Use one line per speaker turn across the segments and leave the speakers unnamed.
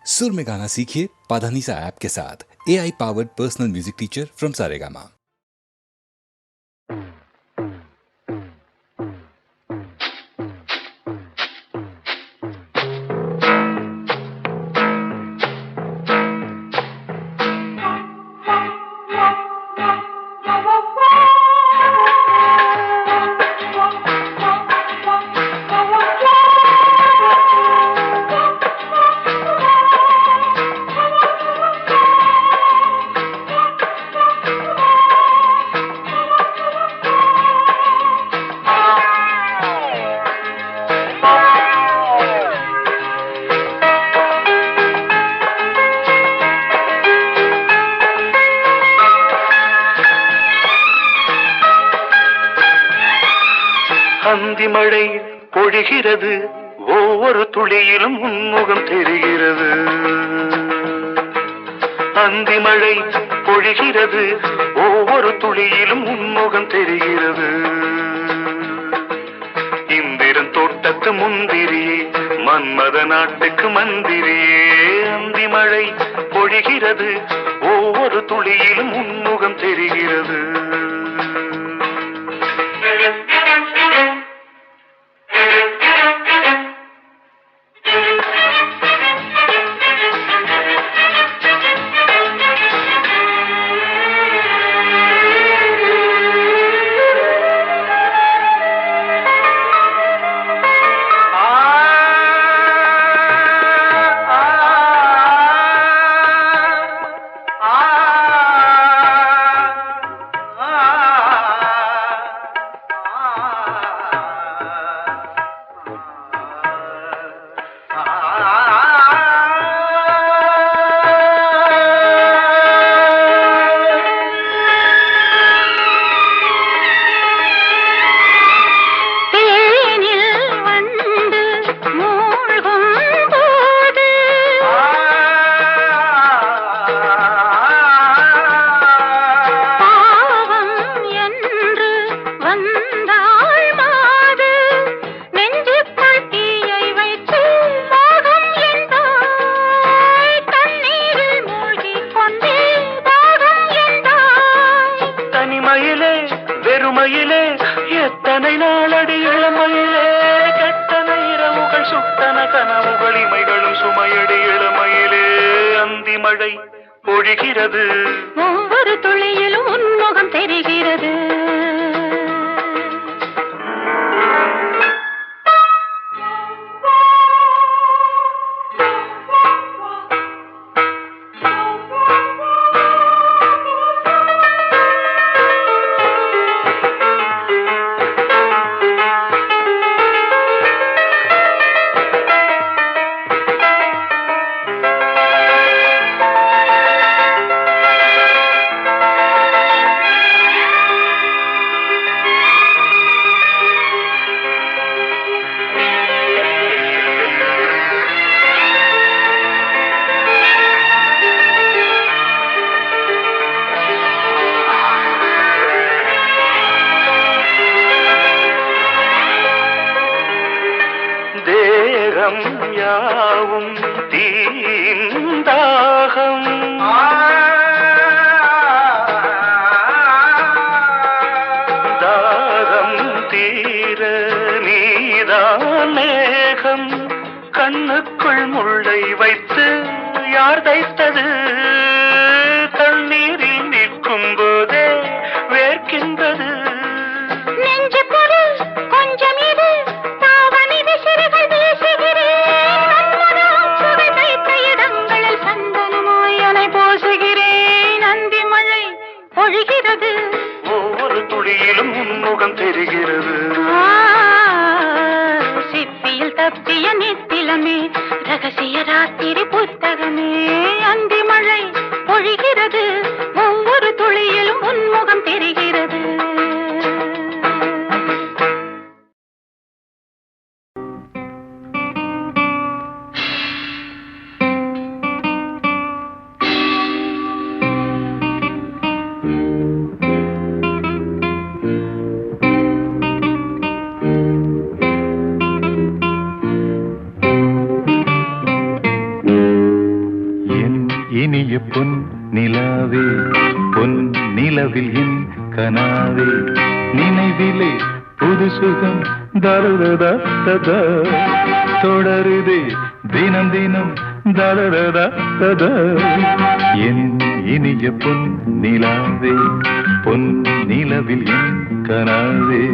सुर में गाना सीखिए पाधानीसा ऐप के साथ। AI powered personal music teacher from Saregama.
அந்தி மழை பொழிகிறது, ஒவ்வொரு துளியிலும் உன்முகம் தெரிகிறது. அந்தி மழை பொழிகிறது, ஒவ்வொரு துளியிலும் உன்முகம் தெரிகிறது. இந்திரன் தோட்டத்து முந்திரியே, மன்மத நாட்டுக்கு மந்திரியே. அந்தி மழை பொழிகிறது, ஒவ்வொரு துளியிலும் உன்முகம் தெரிகிறது. வெறுமையிலே எத்தனை நாளடி இளமையிலே, கெட்டன இரவுகள் சுட்டன கனவுகள் இமைகளும் சுமையடி இளமையிலே. அந்தி மழை பொழிகிறது,
ஒவ்வொரு துளியிலும் உன்முகம் தெரிகிறது.
தேகம் யாவும் தீந்தாகம், தாகம் தீர நீதான் மேகம். கண்ணுக்குள் முள்ளை வைத்து யார் தைத்தது, தண்ணீரில் நிற்கும் போதே வேர்க்கின்றது.
நெஞ்சு பொருள் கொஞ்சம் இது, தாவணி விசிறிகள் வீசுகிறேன். சுவை தைத்த இடங்களில் சந்தனமாய் அலை போசுகிறேன். அந்தி மழை பொழிகிறது,
ஒவ்வொரு துளியிலும் உன்முகம் தெரிகிறது.
சிப்பியில் தப்பிய நித்திலமே, ரகசிய ராத்திரி புத்தகமே. அந்தி மழை பொழிகிறது, ஒவ்வொரு துளியிலும் உன்முகம் தெரிகிறது.
இனிய பொன் நிலாவே பொன் நிலவில் என் கனாவே நினைவிலே புது சுகம் தருதா தொடருதே தினம் தினம் தருதா என் இனிய பொன் நிலாவே பொன் நிலவில் என் கனாவே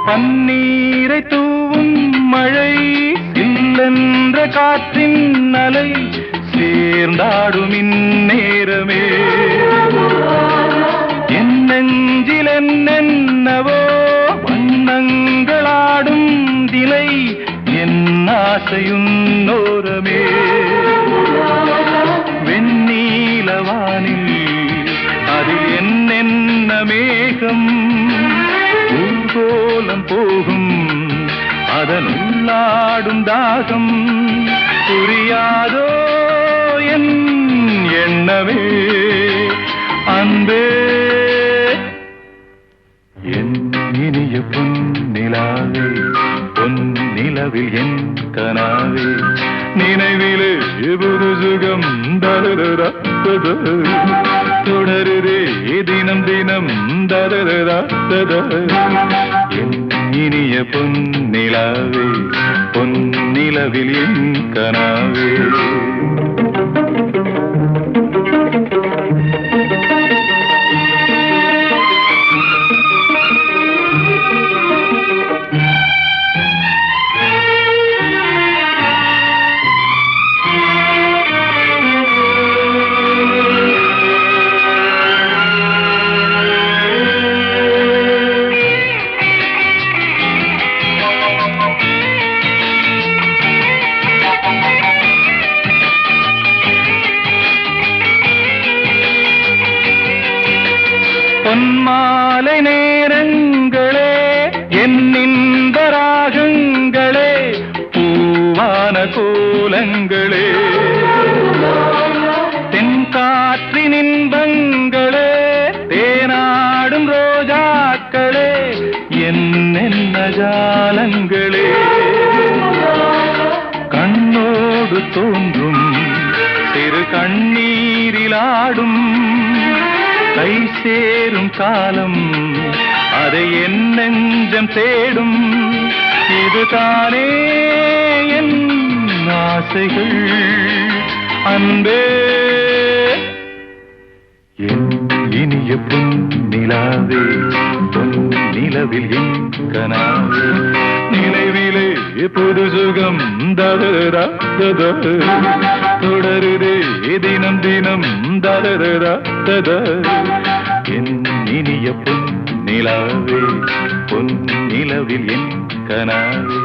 பன்னீரை தூவும் மழை இல்லென்ற காற்றின் அலை சேர்ந்தாடும் இந்நேரமே என் நெஞ்சில் என்னென்னவோ வண்ணங்களாடும் திலை என் ஆசையுன்னோரமே வெண்ணீலவானில் அதில் என்னென்ன மேகம் ஊர்கோலம் போகும் அதனுள்ளாடும் தாகம் புரியாதோ என் எண்ணமே அன்பே என் இனிய பொன் நிலாவே பொன் நிலவில் என் கனாவே நினைவிலே புது சுகம் தருதா தொடருதே தினம் தினம் தருதா என் இனிய பொன் நிலாவே பொன் நிலவில் என் கனாவே பொன்மாலை நேரங்களே என்னின்ப ராகங்களே பூவான கோலங்களே தென்காற்றின் இன்பங்களே தேனாடும் ரோஜாக்களே என்னென்ன ஜாலங்களே கண்ணோடு தோன்றும் சிறு கண்ணீரிலாடும் கை சேரும் காலம் அதை என் நெஞ்சம் தேடும் இதுதானே என் ஆசைகள் அன்பே என் இனிய பொன் நிலாவே பொன் நிலவில் என் கனாவே நினைவிலே புது சுகம் தருதா தொடருதே தினம் தினம் தருதா என் இனிய பொன் நிலாவே பொன் நிலவில் என் கனாவே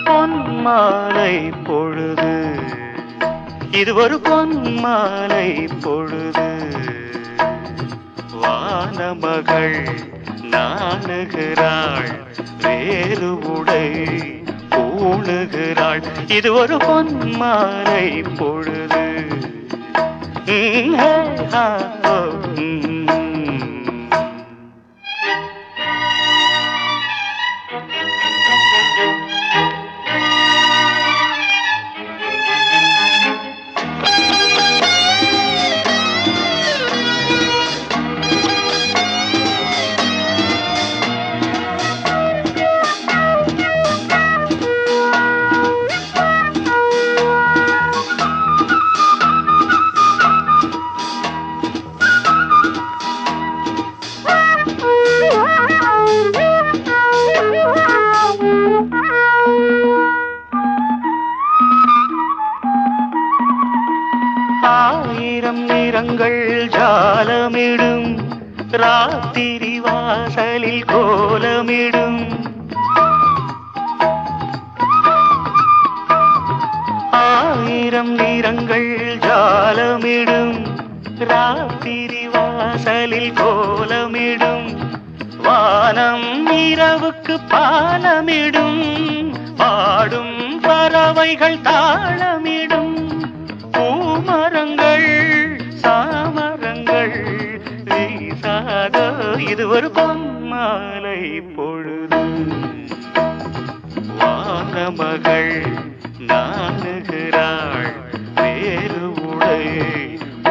பொன்மாலை பொழுது இது ஒரு பொன்மாலை பொழுது வானமகள் நாணுகிறாள் வேறு உடை பூணுகிறாள் இது ஒரு பொன்மாலை பொழுது ஹே, ஹா, ஓ, ம். ஆயிரம் நிறங்கள் ஜாலமிடும் ராத்திரி வாசலில் கோலமிடும் ஆயிரம் நிறங்கள் ஜாலமிடும் ராத்திரி வாசலில் கோலமிடும் வானம் இரவுக்கு பாலமிடும் பாடும் பறவைகள் தாளமிடும் பூமரங்கள் சாமரங்கள் வீசாத இது ஒரு பொன்மாலை பொழுது வானமகள் நாணுகிறாள் வேறு உடை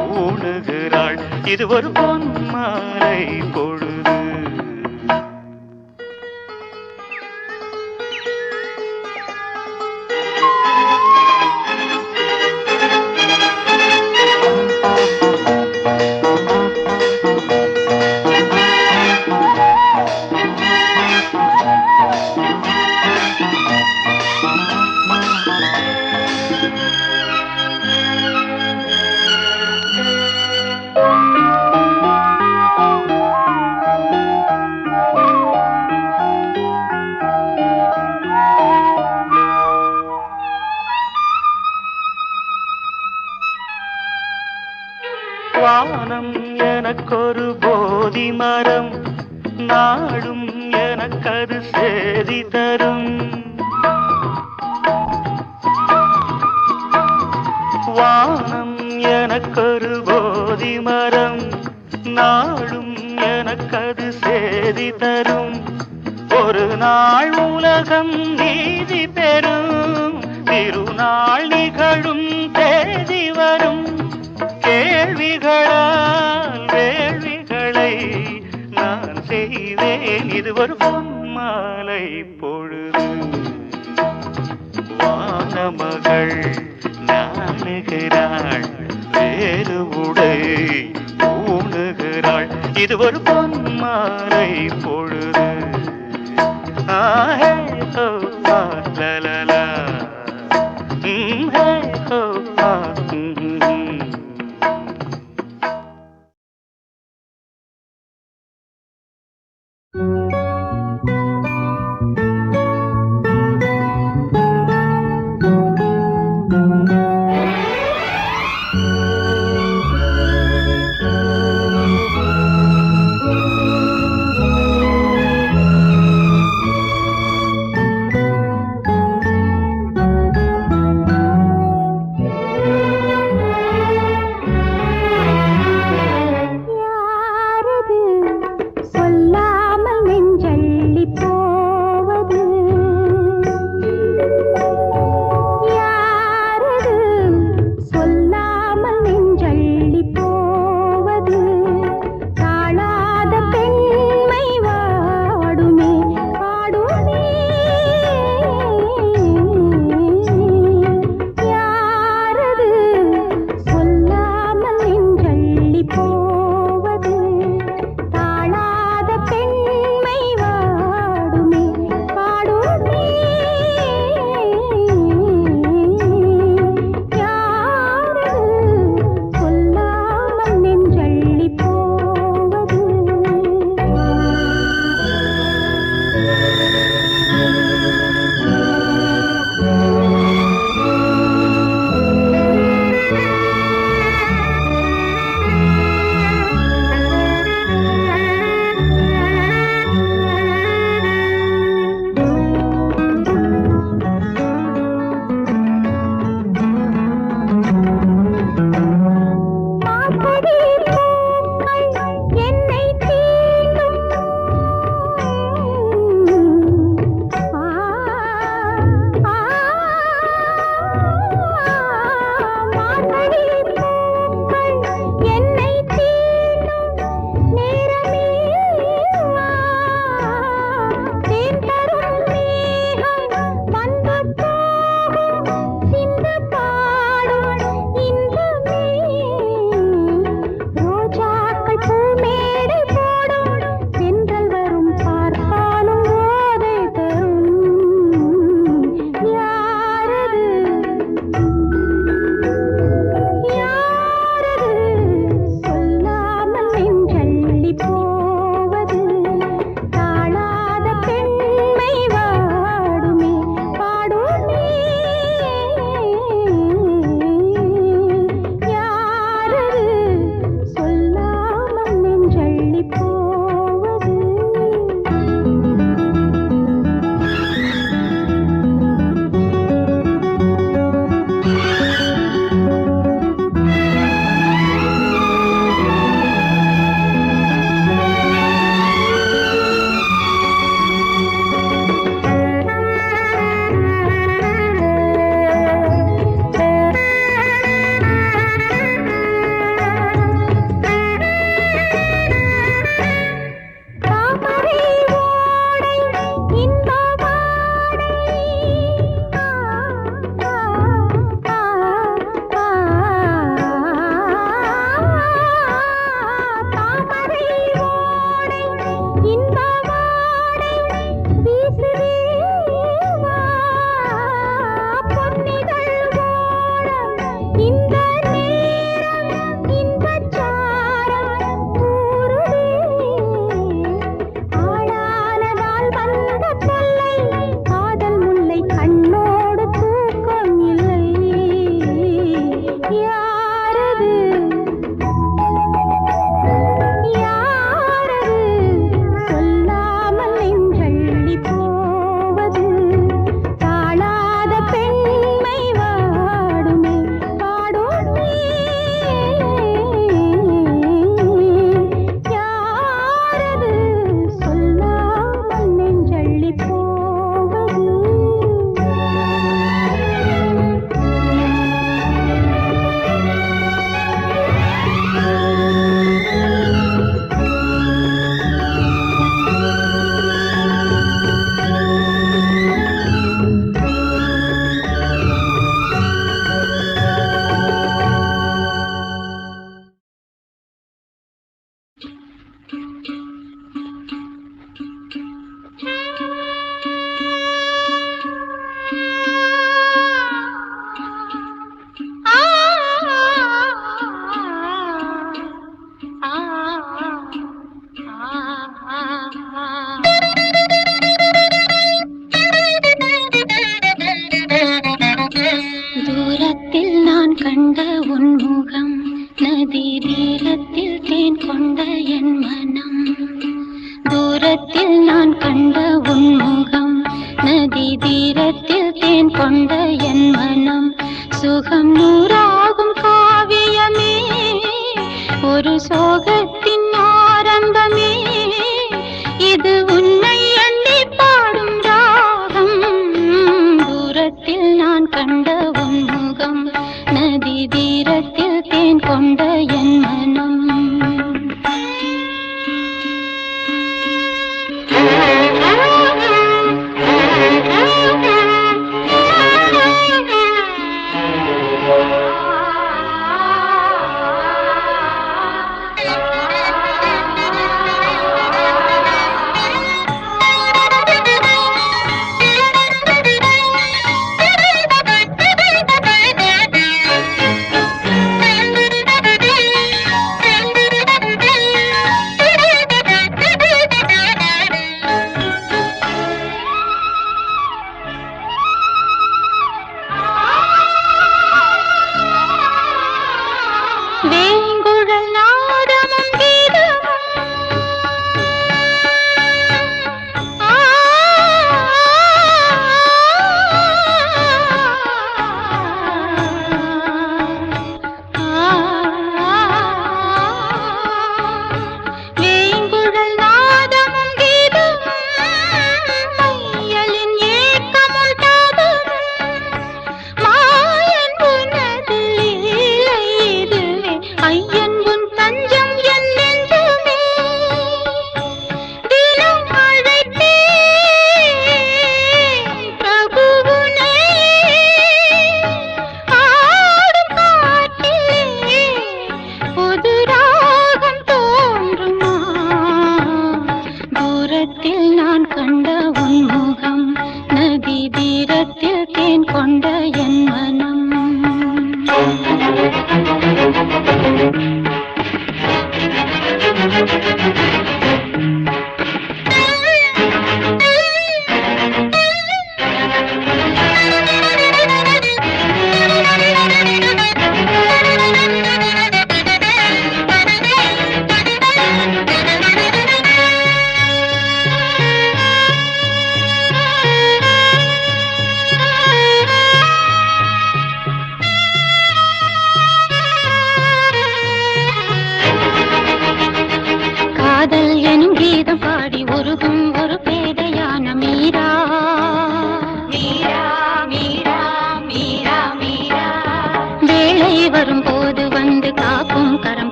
ஊணுகிறாள் இது ஒரு பொன்மாலை பொழுது வானம் எனக்கொரு போதி மரம் நாடும் எனக்கது சேதி தரும் வானம் எனக்கொரு போதி மரம் நாடும் எனக்கது சேதி தரும் ஒரு நாள் உலகம் நீதி பெறும் திருநாள் நிகழும் தேதி வரும் கேள்விகளால் வேள்விகளை நான் செய்வேன் இது ஒரு பொன்மாலை பொழுது வானமகள் நாணுகிறாள் வேறு உடை ஊணுகிறாள் இது ஒரு பொன்மாலை பொழுது ஆஹே ஹோ லலலா ஹே ஹோ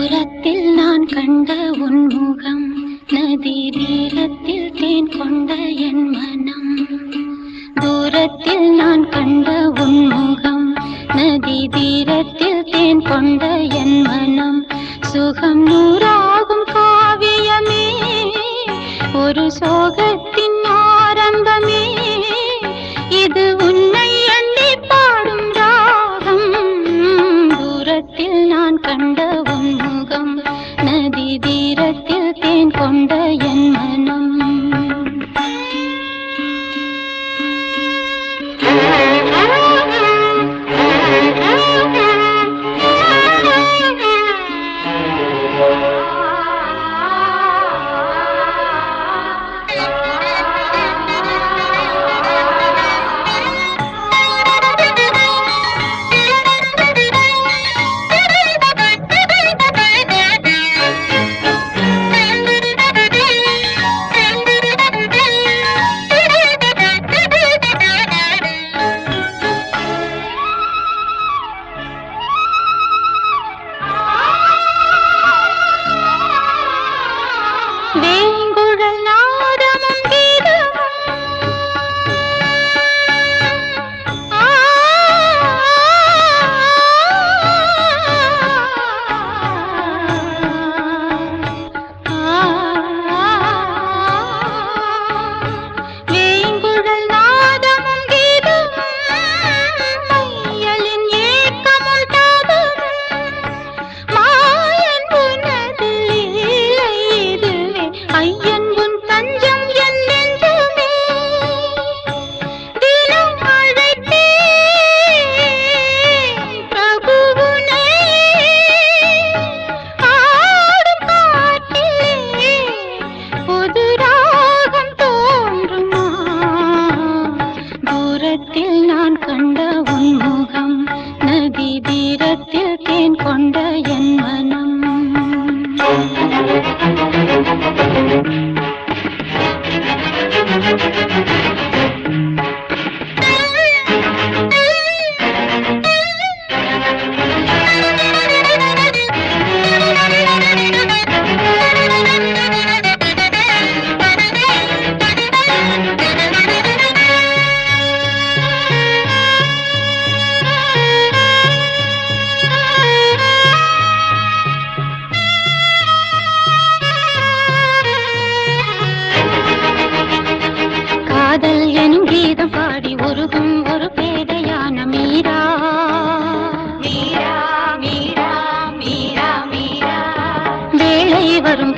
தூரத்தில் நான் கண்ட உன்முகம், நதி தீரத்தில் தேன் கொண்ட என் மனம். தூரத்தில் நான் கண்ட உன்முகம், நதி தீரத்தில் தேன் கொண்ட என் மனம். சுகம் நூறாகும் காவியமே, ஒரு சோகத்தின் ஆரம்பமே. இது உன்னை எண்ணி பாடும் ராகம். தூரத்தில் நான் கண்ட உன்முகம், நதி தீரத்தில் தேன் கொண்ட என் மனம். வேங்குழல் நாதமும் கீதமும், வேங்குழல் நாதமும் கீதமும், மையலின் ஏக்கமும் தாபமும், மாயன் உனது லீலை இதுவே, ஐயன் உன் தஞ்சம் என் நெஞ்சமே. தினம் அழைத்தேன் பிரபுவுனை, ஆடும் காட்டிலே புது ராகம் தோன்றுமா. தூரத்தில் நான் கண்ட உன்முகம், நதி தீரத்தில் தேன் கொண்ட என் மனம். காதல் எனும் கீதம் பாடி உருகும் ஒரு பேதையான மீரா. மீரா மீரா மீரா மீரா, வேளை வரும்